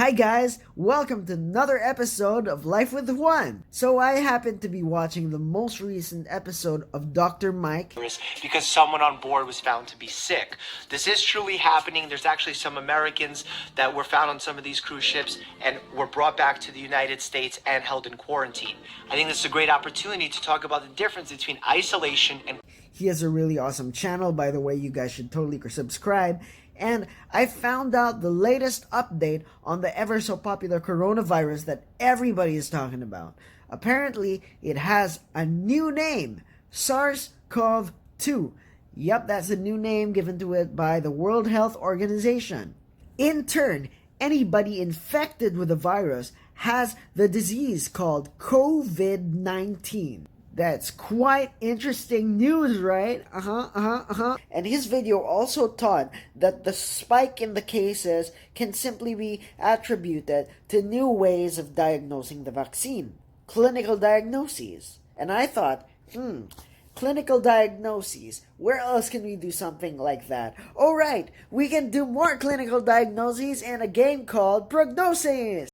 Hi guys, welcome to another episode of Life with Juan. So I happened to be watching the most recent episode of Dr. Mike because someone on board was found to be sick. This is truly happening. There's actually some Americans that were found on some of these cruise ships and were brought back to the United States and held in quarantine. I think this is a great opportunity to talk about the difference between isolation and... He has a really awesome channel, by the way. You guys should totally subscribe. And I found out the latest update on the ever so popular coronavirus that everybody is talking about. Apparently, it has a new name, SARS-CoV-2. Yep, that's a new name given to it by the World Health Organization. In turn, anybody infected with the virus has the disease called COVID-19. That's quite interesting news, right? And his video also taught that the spike in the cases can simply be attributed to new ways of diagnosing the vaccine. Clinical diagnoses. And I thought, clinical diagnoses. Where else can we do something like that? Oh right, we can do more clinical diagnoses in a game called Prognosis.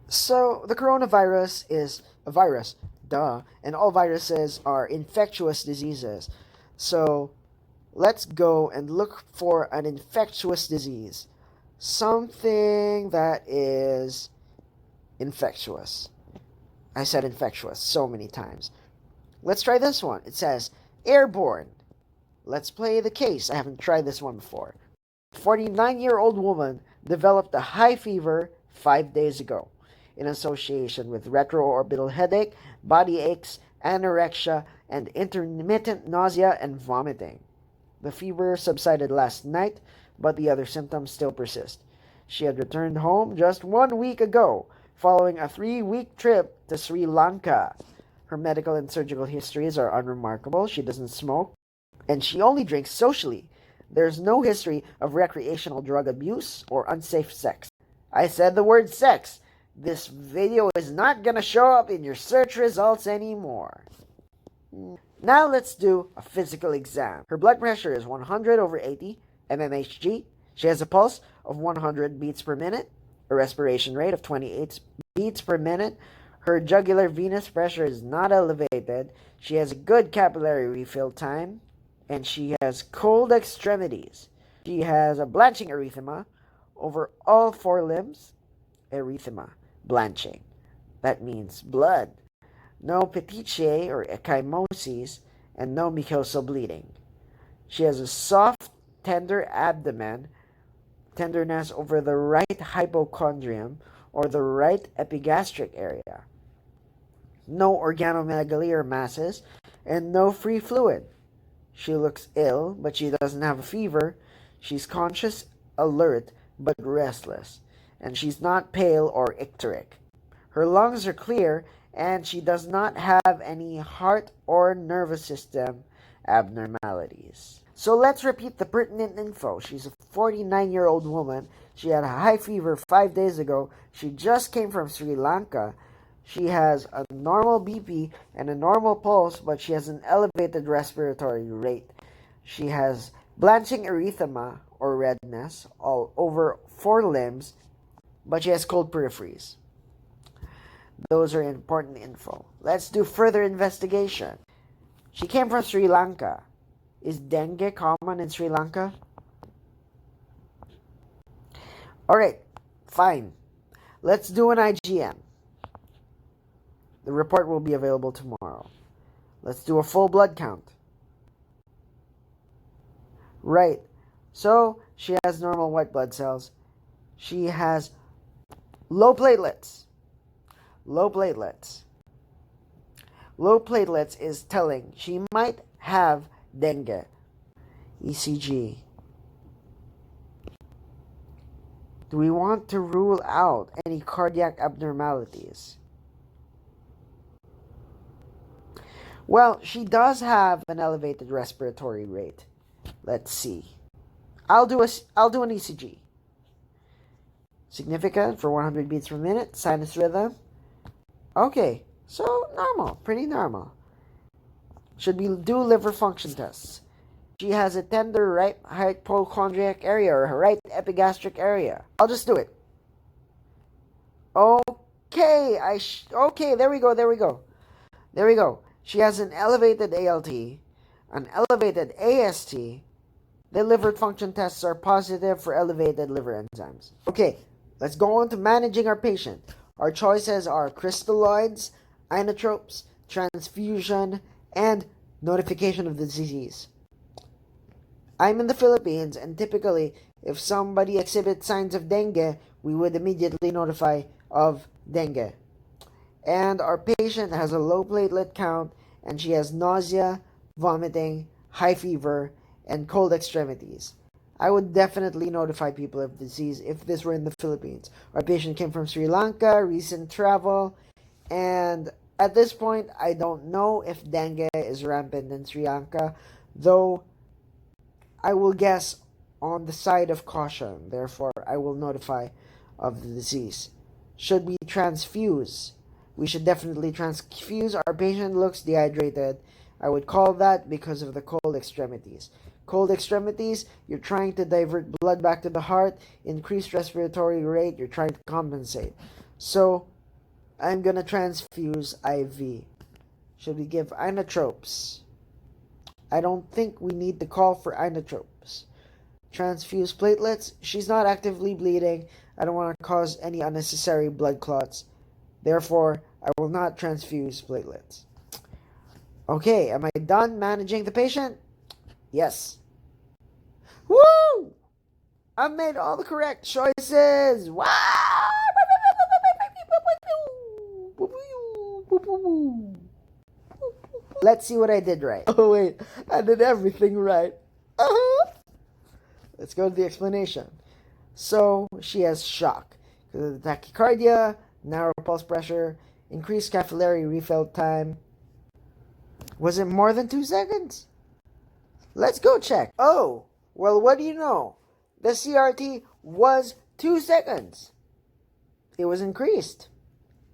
So, the coronavirus is a virus, duh, and all viruses are infectious diseases. So, let's go and look for an infectious disease. Something that is infectious. I said infectious so many times. Let's try this one. It says airborne. Let's play the case. I haven't tried this one before. 49-year-old woman developed a high fever 5 days ago in association with retroorbital headache, body aches, anorexia, and intermittent nausea and vomiting. The fever subsided last night, but the other symptoms still persist. She had returned home just 1 week ago, following a 3-week trip to Sri Lanka. Her medical and surgical histories are unremarkable. She doesn't smoke, and she only drinks socially. There's no history of recreational drug abuse or unsafe sex. I said the word sex. This video is not gonna show up in your search results anymore. Now let's do a physical exam. Her blood pressure is 100/80 mmHg. She has a pulse of 100 beats per minute, a respiration rate of 28 beats per minute. Her jugular venous pressure is not elevated. She has a good capillary refill time. And she has cold extremities. She has a blanching erythema over all 4 limbs. Erythema, blanching. That means blood. No petechiae or ecchymosis, and no mucosal bleeding. She has a soft, tender abdomen, tenderness over the right hypochondrium or the right epigastric area. No organomegaly or masses, and no free fluid. She looks ill, but she doesn't have a fever. She's conscious, alert, but restless. And she's not pale or icteric. Her lungs are clear, and she does not have any heart or nervous system abnormalities. So let's repeat the pertinent info. She's a 49-year-old woman. She had a high fever 5 days ago. She just came from Sri Lanka. She has a normal BP and a normal pulse, but she has an elevated respiratory rate. She has blanching erythema or redness all over 4 limbs, but she has cold peripheries. Those are important info. Let's do further investigation. She came from Sri Lanka. Is dengue common in Sri Lanka? Alright, fine. Let's do an IgM. The report will be available tomorrow. Let's do a full blood count. Right. So, she has normal white blood cells. She has low platelets. Low platelets. Low platelets is telling she might have dengue. ECG. Do we want to rule out any cardiac abnormalities? Well, she does have an elevated respiratory rate. Let's see. I'll do an ECG. Significant for 100 beats per minute. Sinus rhythm. Okay, so normal, pretty normal. Should we do liver function tests? she has a tender right hypochondriac area or right epigastric area. I'll just do it. Okay, okay, there we go, there we go. There we go. She has an elevated ALT, an elevated AST. The liver function tests are positive for elevated liver enzymes. Okay, let's go on to managing our patient. Our choices are crystalloids, inotropes, transfusion, and notification of the disease. I'm in the Philippines, and typically, if somebody exhibits signs of dengue, we would immediately notify of dengue. And our patient has a low platelet count, and she has nausea, vomiting, high fever, and cold extremities. I would definitely notify people of disease if this were in the Philippines. Our patient came from Sri Lanka, recent travel, and at this point, I don't know if dengue is rampant in Sri Lanka, though I will guess on the side of caution. Therefore, I will notify of the disease. Should we transfuse? We should definitely transfuse. Our patient looks dehydrated. I would call that because of the cold extremities. Cold extremities, you're trying to divert blood back to the heart, increased respiratory rate, you're trying to compensate. So, I'm going to transfuse IV. Should we give inotropes? I don't think we need to call for inotropes. Transfuse platelets. She's not actively bleeding. I don't want to cause any unnecessary blood clots. Therefore, I will not transfuse platelets. Okay, am I done managing the patient? Yes. Woo! I made all the correct choices. Wow! Let's see what I did right. Oh wait, I did everything right. Let's go to the explanation. So, she has shock. Tachycardia, narrow pulse pressure, increased capillary refill time. Was it more than 2 seconds? Let's go check. Oh, well, what do you know? The CRT was 2 seconds. It was increased.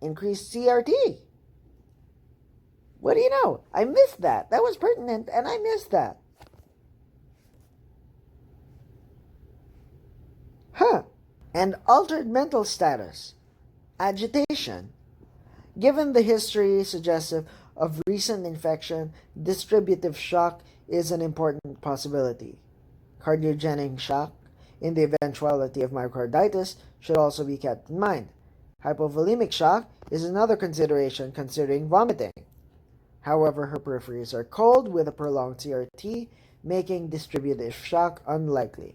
Increased CRT. What do you know? I missed that. That was pertinent, and I missed that. Huh. And altered mental status. Agitation. Given the history suggestive of recent infection, distributive shock is an important possibility. Cardiogenic shock, in the eventuality of myocarditis, should also be kept in mind. Hypovolemic shock is another consideration considering vomiting. However, her peripheries are cold with a prolonged CRT, making distributive shock unlikely.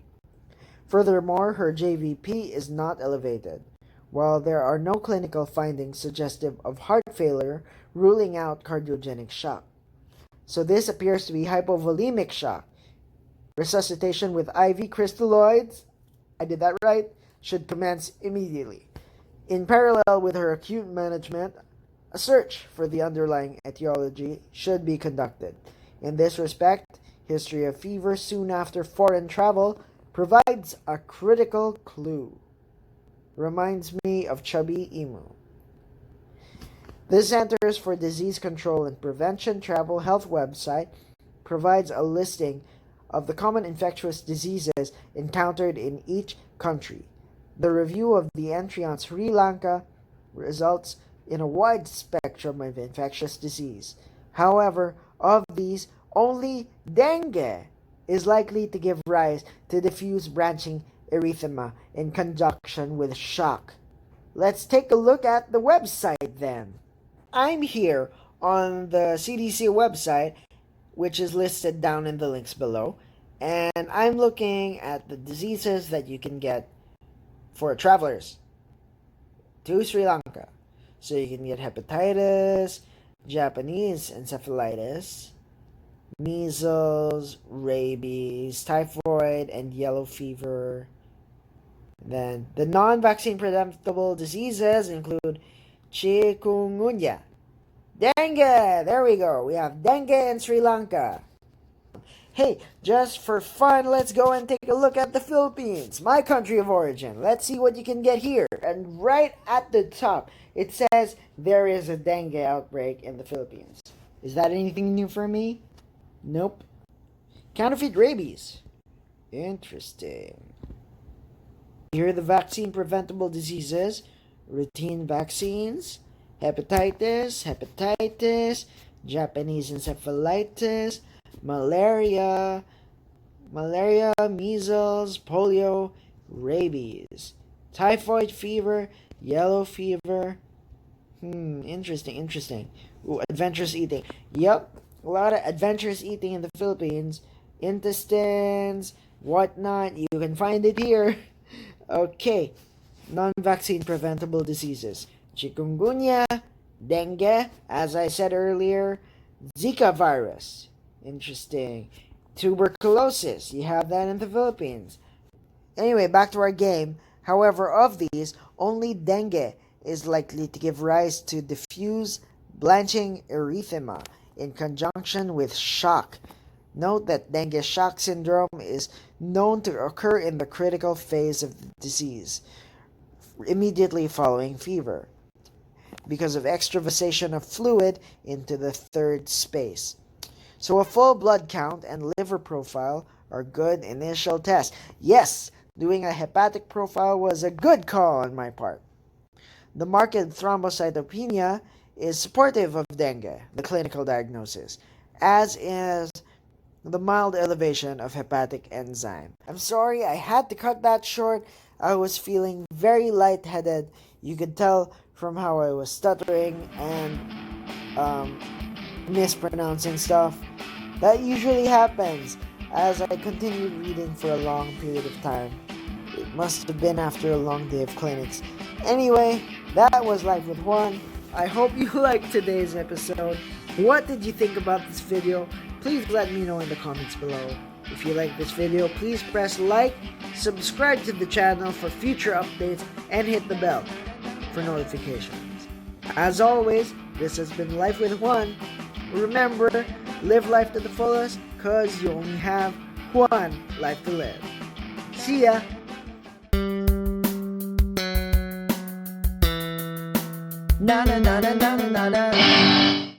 Furthermore, her JVP is not elevated. While there are no clinical findings suggestive of heart failure, ruling out cardiogenic shock. So this appears to be hypovolemic shock. Resuscitation with IV crystalloids, I did that right, should commence immediately. In parallel with her acute management, a search for the underlying etiology should be conducted. In this respect, history of fever soon after foreign travel provides a critical clue. Reminds me of Chubby Emu. The Centers for Disease Control and Prevention Travel Health website provides a listing of the common infectious diseases encountered in each country. The review of the entry on Sri Lanka results in a wide spectrum of infectious disease. However, of these, only dengue is likely to give rise to diffuse branching erythema in conjunction with shock. Let's take a look at the website then. I'm here on the CDC website, which is listed down in the links below, and I'm looking at the diseases that you can get for travelers to Sri Lanka. So you can get hepatitis, Japanese encephalitis, measles, rabies, typhoid, and yellow fever. Then the non-vaccine preventable diseases include chikungunya, dengue. There we go. We have dengue in Sri Lanka. Hey, just for fun, let's go and take a look at the Philippines, my country of origin. Let's see what you can get here. And right at the top, it says there is a dengue outbreak in the Philippines. Is that anything new for me? Nope. Counterfeit rabies. Interesting. Here are the vaccine preventable diseases. Routine vaccines. Hepatitis, Japanese encephalitis, malaria, measles, polio, rabies, typhoid fever, yellow fever. Interesting. Ooh, adventurous eating. Yep, a lot of adventurous eating in the Philippines. Intestines, whatnot. You can find it here. Okay, non-vaccine preventable diseases. Chikungunya, dengue, as I said earlier, Zika virus. Interesting. Tuberculosis, you have that in the Philippines. Anyway, back to our game. However, of these, only dengue is likely to give rise to diffuse blanching erythema in conjunction with shock. Note that dengue shock syndrome is known to occur in the critical phase of the disease, immediately following fever, because of extravasation of fluid into the third space. So a full blood count and liver profile are good initial tests. Yes, doing a hepatic profile was a good call on my part. The marked thrombocytopenia is supportive of dengue, the clinical diagnosis, as is the mild elevation of hepatic enzyme. I'm sorry, I had to cut that short. I was feeling very lightheaded. You could tell from how I was stuttering and mispronouncing stuff. That usually happens as I continued reading for a long period of time. It must have been after a long day of clinics. Anyway, that was Life with Juan. I hope you liked today's episode. What did you think about this video? Please let me know in the comments below. If you like this video, please press like, subscribe to the channel for future updates, and hit the bell for notifications. As always, this has been Life with Juan. Remember, live life to the fullest, cause you only have one life to live. See ya! Na na na na na na na.